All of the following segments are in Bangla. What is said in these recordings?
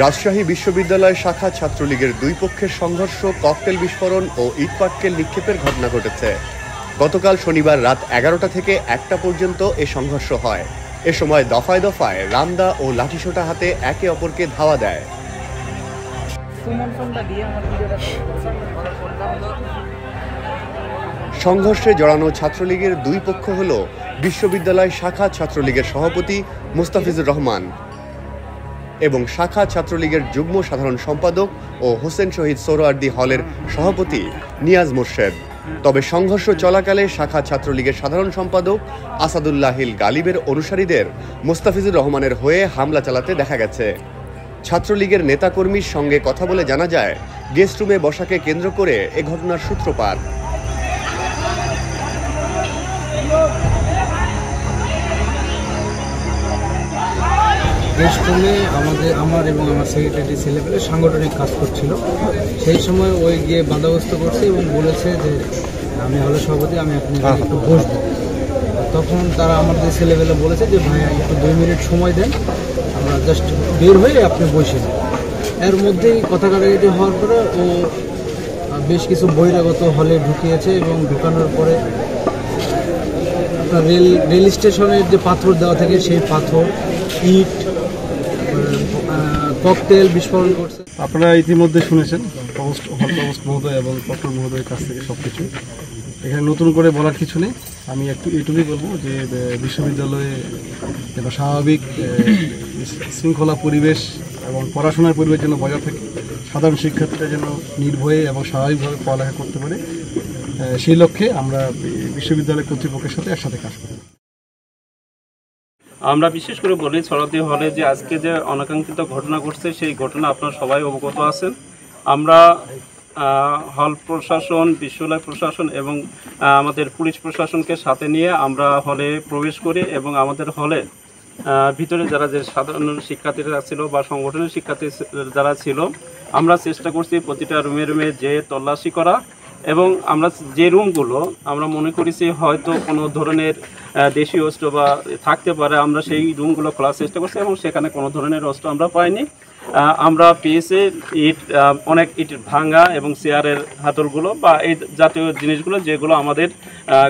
রাজশাহী বিশ্ববিদ্যালয় শাখা ছাত্রলীগের দুই পক্ষের সংঘর্ষ, ককটেল বিস্ফোরণ ও ইটপাটকেল নিক্ষেপের ঘটনা ঘটেছে। গতকাল শনিবার রাত 11টা থেকে 1টা পর্যন্ত এ সংঘর্ষ হয়। এ সময় দফায় দফায় রামদা ও লাঠিসোঁটা হাতে একে অপরকে ধাওয়া দেয়। সংঘর্ষে জড়ানো ছাত্রলীগের দুই পক্ষ হল বিশ্ববিদ্যালয় শাখা ছাত্রলীগের সভাপতি মুস্তাফিজুর রহমান এবং শাখা ছাত্রলীগের যুগ্ম সাধারণ সম্পাদক ও হোসেন শহীদ সোহরাওয়ার্দী হলের সভাপতি নিয়াজ মোর্শেদ। তবে সংঘর্ষ চলাকালে শাখা ছাত্রলীগের সাধারণ সম্পাদক আসাদুল্লাহিল গালিবের অনুসারীদের মুস্তাফিজুর রহমানের হয়ে হামলা চালাতে দেখা গেছে। ছাত্রলীগের নেতাকর্মীর সঙ্গে কথা বলে জানা যায়, গেস্ট রুমে বসাকে কেন্দ্র করে এ ঘটনার সূত্রপাত। গেস্ট রুমে আমার এবং আমার সেক্রেটারি ছেলেপেলে সাংগঠনিক কাজ করছিল। সেই সময় ওই গিয়ে বাধাগ্রস্ত করছে এবং বলেছে যে আমি হলে সভাপতি, আমি এখন একটু বসবো। তখন তারা আমাদের ছেলেপেলে বলেছে যে ভাইয়া একটু 2 মিনিট সময় দেন, আমরা জাস্ট বের হয়ে আপনি বসেন। এর মধ্যেই কথা কাটাকাটি হওয়ার পরে ও বেশ কিছু বহিরাগত হলে ঢুকিয়েছে এবং ঢুকানোর পরে আপনার রেল স্টেশনের যে পাথর দেওয়া থাকে সেই পাথর, ইট, ককটেল বিস্ফোরণ করছে। আপনারা ইতিমধ্যে শুনেছেন প্রভোস্ট মহোদয় এবং প্রক্টর মহোদয়ের কাছ থেকে সব কিছু। এখানে নতুন করে বলার কিছু নেই। আমি এইটুকুই বলবো যে বিশ্ববিদ্যালয়ে যেন স্বাভাবিক শৃঙ্খলা পরিবেশ এবং পড়াশোনার পরিবেশ যেন বজায় থাকে, সাধারণ শিক্ষার্থীরা যেন নির্ভয়ে এবং স্বাভাবিকভাবে পড়ালেখা করতে পারে, সেই লক্ষ্যে আমরা বিশ্ববিদ্যালয় কর্তৃপক্ষের সাথে একসাথে কাজ করি। আমরা বিশেষ করে বলি সোহরাওয়ার্দী হলে যে আজকে যে অনাকাঙ্ক্ষিত ঘটনা ঘটছে, সেই ঘটনা আপনারা সবাই অবগত আছেন। আমরা হল প্রশাসন, বিশ্ববিদ্যালয় প্রশাসন এবং আমাদের পুলিশ প্রশাসনকে সাথে নিয়ে আমরা হলে প্রবেশ করি এবং আমাদের হলে ভিতরে যারা যে সাধারণ শিক্ষার্থীরা ছিল বা সংগঠনের শিক্ষার্থী যারা ছিল, আমরা চেষ্টা করছি প্রতিটা রুমে রুমে যে তল্লাশি করা এবং আমরা যে রুমগুলো আমরা মনে করেছি হয়তো কোনো ধরনের দেশীয় অস্ত্র বা থাকতে পারে, আমরা সেই রুমগুলো খোলার চেষ্টা করছি এবং সেখানে কোনো ধরনের অস্ত্র আমরা পাইনি। আমরা পেয়েছি ইট, অনেক ইট ভাঙা এবং চেয়ারের হাতলগুলো বা এই জাতীয় জিনিসগুলো যেগুলো আমাদের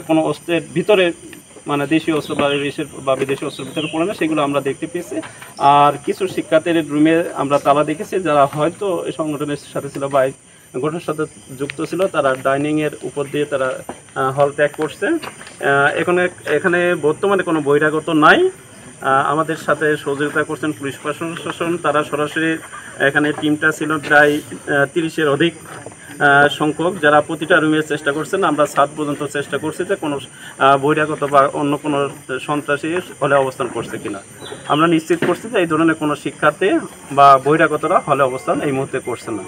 কোনো অস্ত্রের ভিতরে, মানে দেশীয় অস্ত্র বা বিদেশি অস্ত্রের ভিতরে পড়ে না, সেগুলো আমরা দেখতে পেয়েছি। আর কিছু শিক্ষার্থীর রুমে আমরা তালা দেখেছি যারা হয়তো এই সংগঠনের সাথে ছিল বা ঘটনার সাথে যুক্ত ছিল, তারা ডাইনিংয়ের উপর দিয়ে তারা হল ত্যাগ করছে। এখানে বর্তমানে কোনো বহিরাগত নাই। আমাদের সাথে সহযোগিতা করছেন পুলিশ প্রশাসন, তারা সরাসরি এখানে টিমটা ছিল প্রায় 30-এর অধিক সংখ্যক, যারা প্রতিটা রুমের চেষ্টা করছেন। আমরা 7 পর্যন্ত চেষ্টা করছি যে কোনো বহিরাগত বা অন্য কোনো সন্ত্রাসী হলে অবস্থান করছে কিনা। আমরা নিশ্চিত করছি যে এই ধরনের কোনো শিক্ষার্থী বা বহিরাগতরা হলে অবস্থান এই মুহূর্তে করছে না।